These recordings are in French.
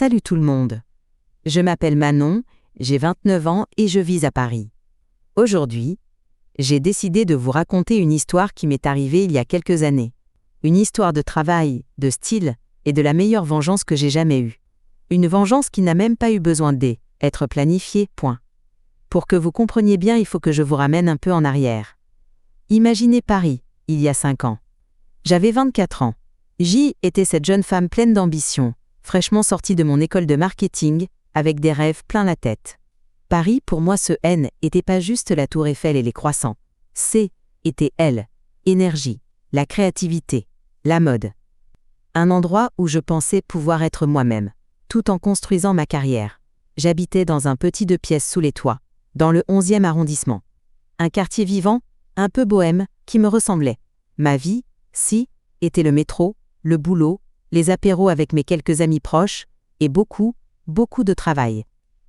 Salut tout le monde. Je m'appelle Manon, j'ai 29 ans et je vis à Paris. Aujourd'hui, j'ai décidé de vous raconter une histoire qui m'est arrivée il y a quelques années. Une histoire de travail, de style et de la meilleure vengeance que j'ai jamais eue. Une vengeance qui n'a même pas eu besoin d'être planifiée, point. Pour que vous compreniez bien, il faut que je vous ramène un peu en arrière. Imaginez Paris, il y a 5 ans. J'avais 24 ans. J était cette jeune femme pleine d'ambition, fraîchement sortie de mon école de marketing, avec des rêves plein la tête. Paris, pour moi, ce N était pas juste la tour Eiffel et les croissants. C était L, énergie, la créativité, la mode. Un endroit où je pensais pouvoir être moi-même, tout en construisant ma carrière. J'habitais dans un petit 2 pièces sous les toits, dans le 11e arrondissement. Un quartier vivant, un peu bohème, qui me ressemblait. Ma vie, si, était le métro, le boulot, les apéros avec mes quelques amis proches, et beaucoup de travail.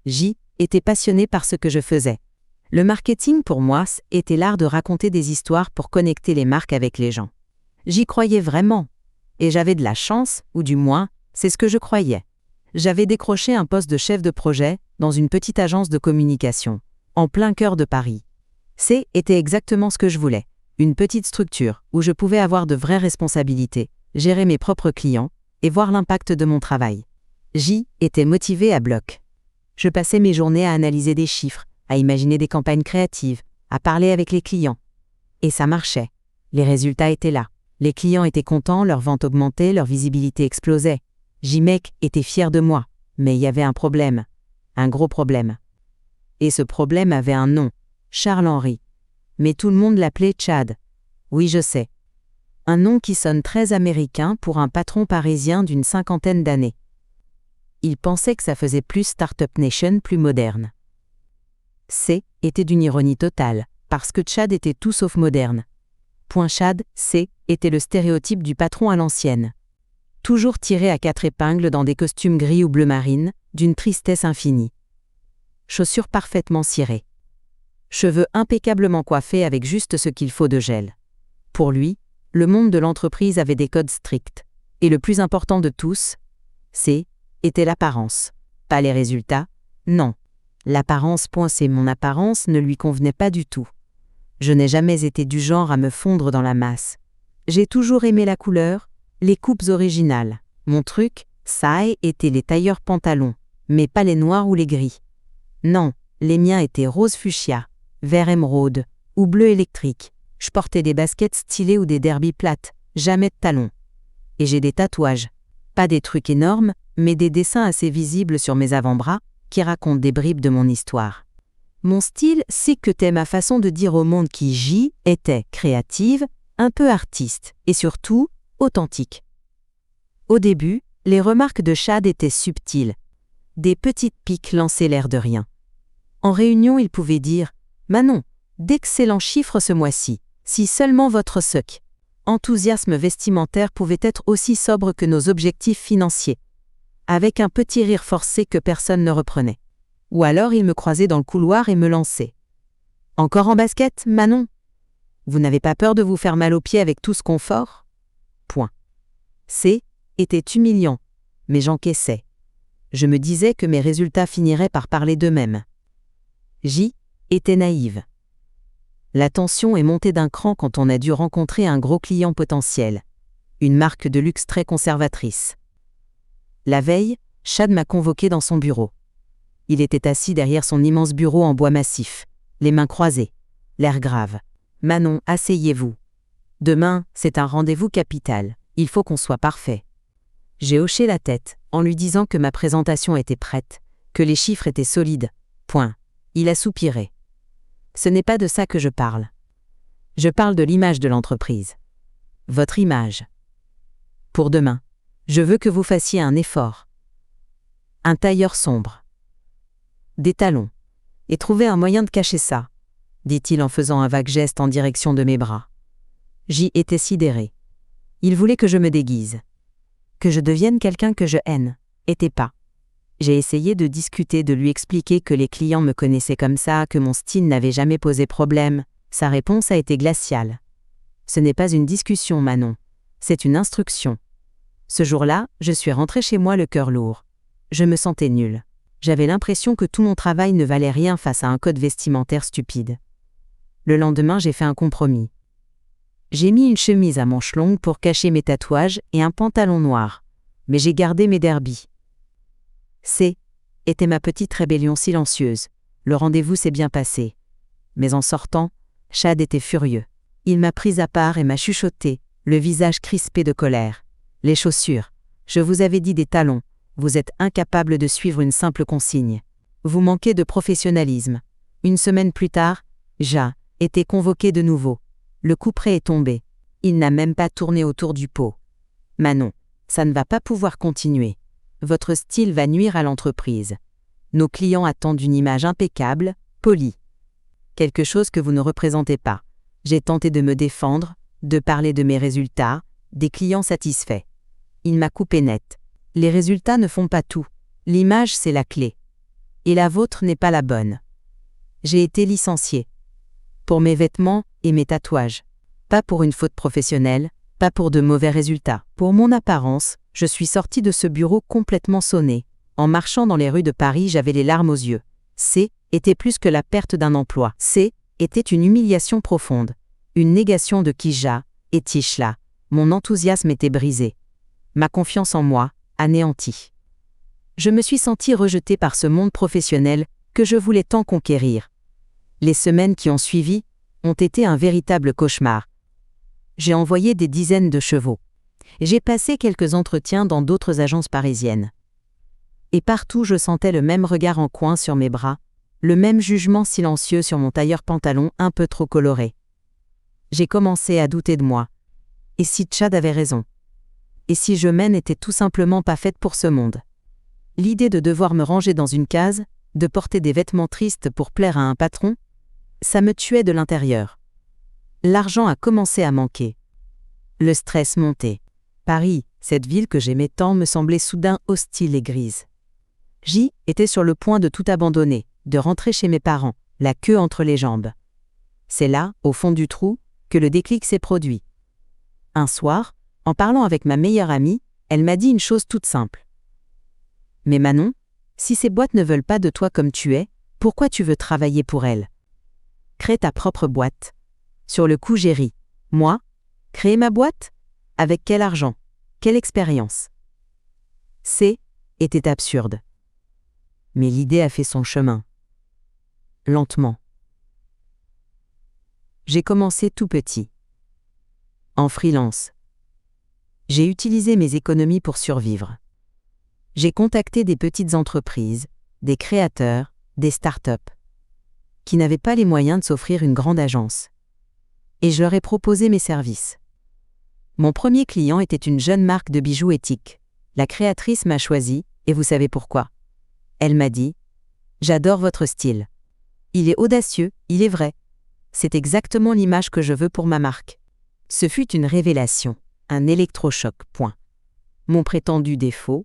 J était passionné par ce que je faisais. Le marketing pour moi était l'art de raconter des histoires pour connecter les marques avec les gens. J'y croyais vraiment. Et j'avais de la chance, ou du moins, c'est ce que je croyais. J'avais décroché un poste de chef de projet dans une petite agence de communication, en plein cœur de Paris. C était exactement ce que je voulais. Une petite structure où je pouvais avoir de vraies responsabilités, gérer mes propres clients et voir l'impact de mon travail. J était motivé à bloc. Je passais mes journées à analyser des chiffres, à imaginer des campagnes créatives, à parler avec les clients. Et ça marchait. Les résultats étaient là. Les clients étaient contents, leurs ventes augmentaient, leur visibilité explosait. J-Mec était fier de moi, mais il y avait un problème. Un gros problème. Et ce problème avait un nom, Charles-Henri. Mais tout le monde l'appelait Chad. Oui, je sais. Un nom qui sonne très américain pour un patron parisien d'une 50aine d'années. Il pensait que ça faisait plus Startup Nation, plus moderne. C était d'une ironie totale, parce que Chad était tout sauf moderne. Point Chad, C était le stéréotype du patron à l'ancienne. Toujours tiré à 4 épingles dans des costumes gris ou bleu marine, d'une tristesse infinie. Chaussures parfaitement cirées. Cheveux impeccablement coiffés avec juste ce qu'il faut de gel. Pour lui, le monde de l'entreprise avait des codes stricts. Et le plus important de tous, C, était l'apparence. Pas les résultats, non. L'apparence, c'est mon apparence ne lui convenait pas du tout. Je n'ai jamais été du genre à me fondre dans la masse. J'ai toujours aimé la couleur, les coupes originales. Mon truc, ça était les tailleurs pantalons, mais pas les noirs ou les gris. Non, les miens étaient rose fuchsia, vert émeraude ou bleu électrique. Je portais des baskets stylées ou des derbies plates, jamais de talons. Et j'ai des tatouages. Pas des trucs énormes, mais des dessins assez visibles sur mes avant-bras, qui racontent des bribes de mon histoire. Mon style, c'est que t'es ma façon de dire au monde qui J était créative, un peu artiste, et surtout, authentique. Au début, les remarques de Chad étaient subtiles. Des petites piques lançaient l'air de rien. En réunion, il pouvait dire « Manon, d'excellents chiffres ce mois-ci. Si seulement votre enthousiasme vestimentaire pouvait être aussi sobre que nos objectifs financiers. » Avec un petit rire forcé que personne ne reprenait. Ou alors il me croisait dans le couloir et me lançait. « Encore en basket, Manon? Vous n'avez pas peur de vous faire mal aux pieds avec tout ce confort ?» Point. C était humiliant, mais j'encaissais. Je me disais que mes résultats finiraient par parler d'eux-mêmes. J était naïve. La tension est montée d'un cran quand on a dû rencontrer un gros client potentiel. Une marque de luxe très conservatrice. La veille, Chad m'a convoqué dans son bureau. Il était assis derrière son immense bureau en bois massif, les mains croisées, l'air grave. « Manon, asseyez-vous. Demain, c'est un rendez-vous capital. Il faut qu'on soit parfait. » J'ai hoché la tête, en lui disant que ma présentation était prête, que les chiffres étaient solides. Point. Il a soupiré. Ce n'est pas de ça que je parle. Je parle de l'image de l'entreprise. Votre image. Pour demain, je veux que vous fassiez un effort. Un tailleur sombre. Des talons. Et trouver un moyen de cacher ça, dit-il en faisant un vague geste en direction de mes bras. J'y étais sidéré. Il voulait que je me déguise. Que je devienne quelqu'un que je haine. Était pas. J'ai essayé de discuter, de lui expliquer que les clients me connaissaient comme ça, que mon style n'avait jamais posé problème. Sa réponse a été glaciale. Ce n'est pas une discussion, Manon. C'est une instruction. Ce jour-là, je suis rentré chez moi le cœur lourd. Je me sentais nulle. J'avais l'impression que tout mon travail ne valait rien face à un code vestimentaire stupide. Le lendemain, j'ai fait un compromis. J'ai mis une chemise à manches longues pour cacher mes tatouages et un pantalon noir, mais j'ai gardé mes derbies. Était ma petite rébellion silencieuse. Le rendez-vous s'est bien passé. Mais en sortant, Chad était furieux. Il m'a prise à part et m'a chuchoté, le visage crispé de colère. Les chaussures. Je vous avais dit des talons. Vous êtes incapable de suivre une simple consigne. Vous manquez de professionnalisme. Une semaine plus tard, été convoqué de nouveau. Le couperet est tombé. Il n'a même pas tourné autour du pot. Manon, ça ne va pas pouvoir continuer. Votre style va nuire à l'entreprise. Nos clients attendent une image impeccable, polie. Quelque chose que vous ne représentez pas. J'ai tenté de me défendre, de parler de mes résultats, des clients satisfaits. Il m'a coupé net. Les résultats ne font pas tout. L'image, c'est la clé. Et la vôtre n'est pas la bonne. J'ai été licencié. Pour mes vêtements et mes tatouages. Pas pour une faute professionnelle, pas pour de mauvais résultats. Pour mon apparence, je suis sorti de ce bureau complètement sonné. En marchant dans les rues de Paris, j'avais les larmes aux yeux. Était plus que la perte d'un emploi. Était une humiliation profonde. Une négation de qui étais-je là. Mon enthousiasme était brisé. Ma confiance en moi, anéantie. Je me suis senti rejeté par ce monde professionnel que je voulais tant conquérir. Les semaines qui ont suivi ont été un véritable cauchemar. J'ai envoyé des dizaines de chevaux. J'ai passé quelques entretiens dans d'autres agences parisiennes. Et partout je sentais le même regard en coin sur mes bras, le même jugement silencieux sur mon tailleur pantalon un peu trop coloré. J'ai commencé à douter de moi. Et si Chad avait raison? Et si je n'étais tout simplement pas faite pour ce monde? L'idée de devoir me ranger dans une case, de porter des vêtements tristes pour plaire à un patron, ça me tuait de l'intérieur. L'argent a commencé à manquer. Le stress montait. Paris, cette ville que j'aimais tant, me semblait soudain hostile et grise. J'étais sur le point de tout abandonner, de rentrer chez mes parents, la queue entre les jambes. C'est là, au fond du trou, que le déclic s'est produit. Un soir, en parlant avec ma meilleure amie, elle m'a dit une chose toute simple. « Mais Manon, si ces boîtes ne veulent pas de toi comme tu es, pourquoi tu veux travailler pour elles? Crée ta propre boîte. » Sur le coup, j'ai ri. Moi? Créer ma boîte? Avec quel argent? Quelle expérience? Était absurde. Mais l'idée a fait son chemin. Lentement. J'ai commencé tout petit. En freelance. J'ai utilisé mes économies pour survivre. J'ai contacté des petites entreprises, des créateurs, des startups, qui n'avaient pas les moyens de s'offrir une grande agence. Et je leur ai proposé mes services. Mon premier client était une jeune marque de bijoux éthiques. La créatrice m'a choisi, et vous savez pourquoi? Elle m'a dit « J'adore votre style. Il est audacieux, il est vrai. C'est exactement l'image que je veux pour ma marque. » Ce fut une révélation, un électrochoc. Mon prétendu défaut,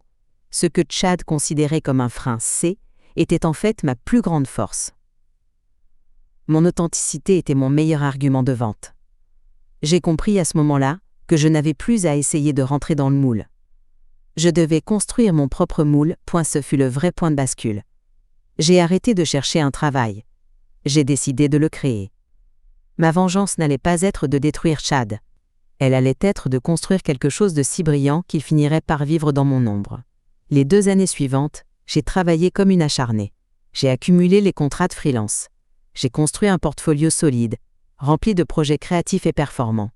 ce que Chad considérait comme un frein était en fait ma plus grande force. Mon authenticité était mon meilleur argument de vente. J'ai compris à ce moment-là que je n'avais plus à essayer de rentrer dans le moule. Je devais construire mon propre moule. Ce fut le vrai point de bascule. J'ai arrêté de chercher un travail. J'ai décidé de le créer. Ma vengeance n'allait pas être de détruire Chad. Elle allait être de construire quelque chose de si brillant qu'il finirait par vivre dans mon ombre. Les 2 années suivantes, j'ai travaillé comme une acharnée. J'ai accumulé les contrats de freelance. J'ai construit un portfolio solide, rempli de projets créatifs et performants.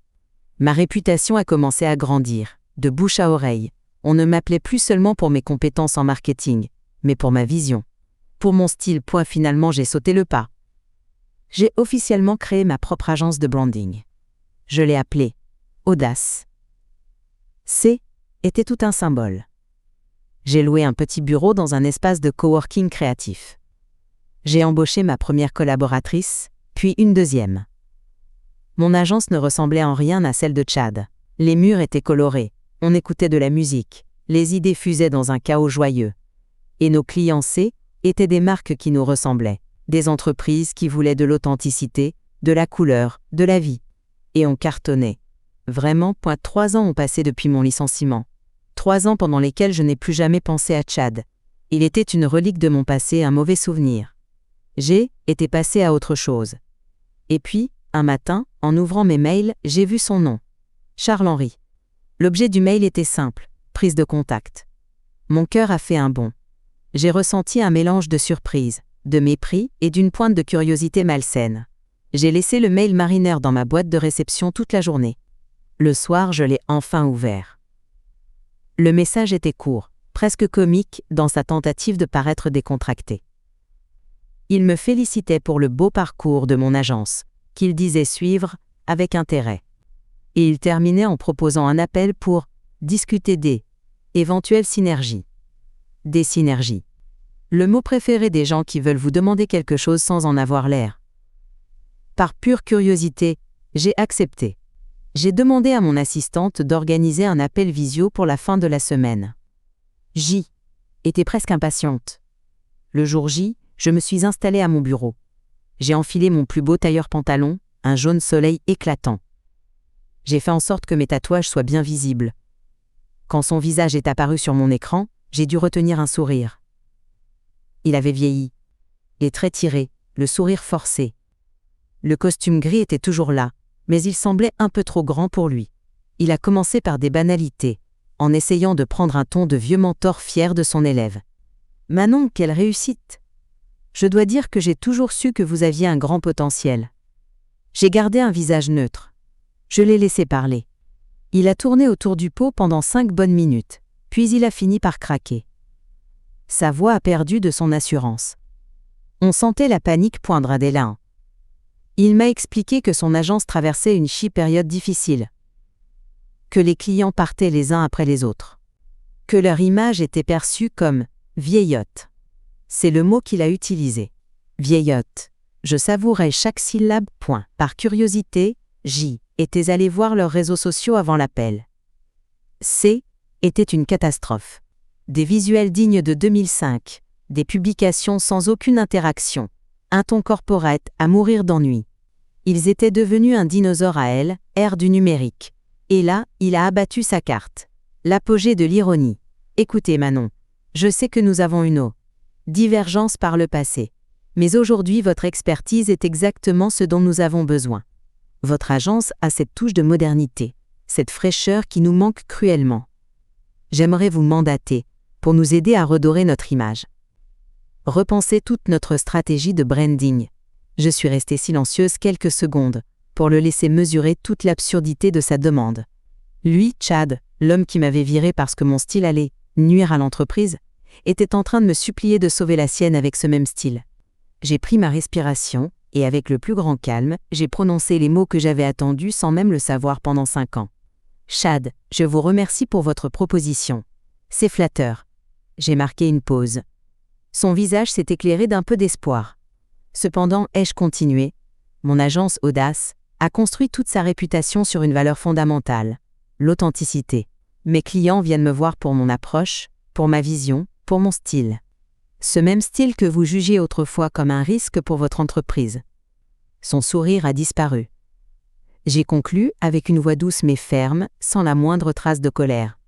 Ma réputation a commencé à grandir, de bouche à oreille. On ne m'appelait plus seulement pour mes compétences en marketing, mais pour ma vision. Pour mon style. Finalement, j'ai sauté le pas. J'ai officiellement créé ma propre agence de branding. Je l'ai appelée Audace. Était tout un symbole. J'ai loué un petit bureau dans un espace de coworking créatif. J'ai embauché ma première collaboratrice, puis une deuxième. Mon agence ne ressemblait en rien à celle de Chad. Les murs étaient colorés, on écoutait de la musique, les idées fusaient dans un chaos joyeux. Et nos clients étaient des marques qui nous ressemblaient, des entreprises qui voulaient de l'authenticité, de la couleur, de la vie. Et on cartonnait. Vraiment. 3 ans ont passé depuis mon licenciement. 3 ans pendant lesquels je n'ai plus jamais pensé à Chad. Il était une relique de mon passé, un mauvais souvenir. J'ai été passé à autre chose. Et puis, un matin, en ouvrant mes mails, j'ai vu son nom. Charles-Henri. L'objet du mail était simple, prise de contact. Mon cœur a fait un bond. J'ai ressenti un mélange de surprise, de mépris et d'une pointe de curiosité malsaine. J'ai laissé le mail mariner dans ma boîte de réception toute la journée. Le soir, je l'ai enfin ouvert. Le message était court, presque comique dans sa tentative de paraître décontracté. Il me félicitait pour le beau parcours de mon agence, qu'il disait suivre avec intérêt. Et il terminait en proposant un appel pour discuter des éventuelles synergies. Des synergies. Le mot préféré des gens qui veulent vous demander quelque chose sans en avoir l'air. Par pure curiosité, j'ai accepté. J'ai demandé à mon assistante d'organiser un appel visio pour la fin de la semaine. J était presque impatiente. Le jour J, je me suis installée à mon bureau. J'ai enfilé mon plus beau tailleur-pantalon, un jaune soleil éclatant. J'ai fait en sorte que mes tatouages soient bien visibles. Quand son visage est apparu sur mon écran, j'ai dû retenir un sourire. Il avait vieilli. Les traits tirés, le sourire forcé. Le costume gris était toujours là, mais il semblait un peu trop grand pour lui. Il a commencé par des banalités, en essayant de prendre un ton de vieux mentor fier de son élève. « Manon, quelle réussite! Je dois dire que j'ai toujours su que vous aviez un grand potentiel. » J'ai gardé un visage neutre. Je l'ai laissé parler. Il a tourné autour du pot pendant 5 bonnes minutes, puis il a fini par craquer. Sa voix a perdu de son assurance. On sentait la panique poindre à des lins. Il m'a expliqué que son agence traversait une période difficile. Que les clients partaient les uns après les autres. Que leur image était perçue comme « vieillotte ». C'est le mot qu'il a utilisé. Vieillotte. Je savourais chaque syllabe. Par curiosité, J était allé voir leurs réseaux sociaux avant l'appel. C était une catastrophe. Des visuels dignes de 2005, des publications sans aucune interaction, un ton corporate à mourir d'ennui. Ils étaient devenus un dinosaure à elle, ère du numérique. Et là, il a abattu sa carte. L'apogée de l'ironie. Écoutez Manon, je sais que nous avons une divergence par le passé. Mais aujourd'hui votre expertise est exactement ce dont nous avons besoin. Votre agence a cette touche de modernité, cette fraîcheur qui nous manque cruellement. J'aimerais vous mandater pour nous aider à redorer notre image. Repenser toute notre stratégie de branding. Je suis restée silencieuse quelques secondes pour le laisser mesurer toute l'absurdité de sa demande. Lui, Chad, l'homme qui m'avait viré parce que mon style allait nuire à l'entreprise, était en train de me supplier de sauver la sienne avec ce même style. J'ai pris ma respiration et avec le plus grand calme, j'ai prononcé les mots que j'avais attendus sans même le savoir pendant 5 ans. Chad, je vous remercie pour votre proposition. C'est flatteur. J'ai marqué une pause. Son visage s'est éclairé d'un peu d'espoir. Cependant, ai-je continué? Mon agence Audace a construit toute sa réputation sur une valeur fondamentale, l'authenticité. Mes clients viennent me voir pour mon approche, pour ma vision, pour mon style. Ce même style que vous jugiez autrefois comme un risque pour votre entreprise. Son sourire a disparu. J'ai conclu avec une voix douce mais ferme, sans la moindre trace de colère.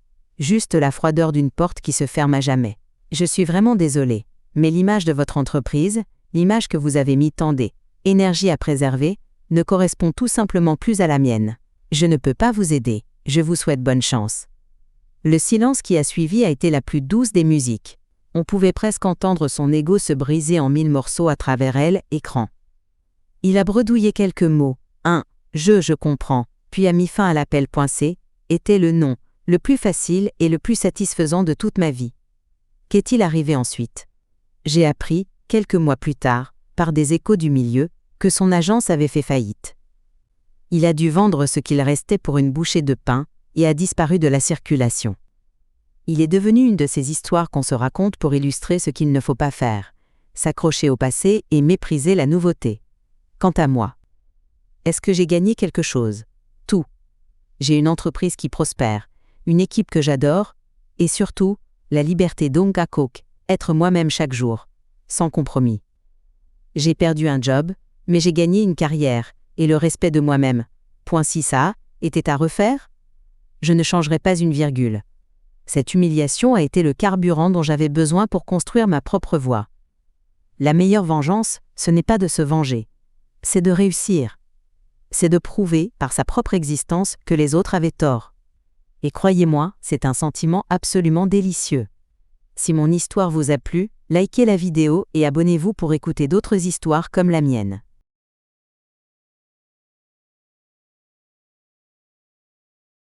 Juste la froideur d'une porte qui se ferme à jamais. Je suis vraiment désolé, mais l'image de votre entreprise, l'image que vous avez mis tant d'énergie à préserver, ne correspond tout simplement plus à la mienne. Je ne peux pas vous aider, je vous souhaite bonne chance. Le silence qui a suivi a été la plus douce des musiques. On pouvait presque entendre son ego se briser en 1000 morceaux à travers l'écran. Il a bredouillé quelques mots. Je comprends, puis a mis fin à l'appel. C était le nom, le plus facile et le plus satisfaisant de toute ma vie. Qu'est-il arrivé ensuite? J'ai appris, quelques mois plus tard, par des échos du milieu, que son agence avait fait faillite. Il a dû vendre ce qu'il restait pour une bouchée de pain et a disparu de la circulation. Il est devenu une de ces histoires qu'on se raconte pour illustrer ce qu'il ne faut pas faire, s'accrocher au passé et mépriser la nouveauté. Quant à moi, est-ce que j'ai gagné quelque chose? Tout. J'ai une entreprise qui prospère, une équipe que j'adore, et surtout, la liberté d'Ongakok, être moi-même chaque jour, sans compromis. J'ai perdu un job, mais j'ai gagné une carrière, et le respect de moi-même. Si ça était à refaire, je ne changerais pas une virgule. Cette humiliation a été le carburant dont j'avais besoin pour construire ma propre voie. La meilleure vengeance, ce n'est pas de se venger. C'est de réussir. C'est de prouver, par sa propre existence, que les autres avaient tort. Et croyez-moi, c'est un sentiment absolument délicieux. Si mon histoire vous a plu, likez la vidéo et abonnez-vous pour écouter d'autres histoires comme la mienne.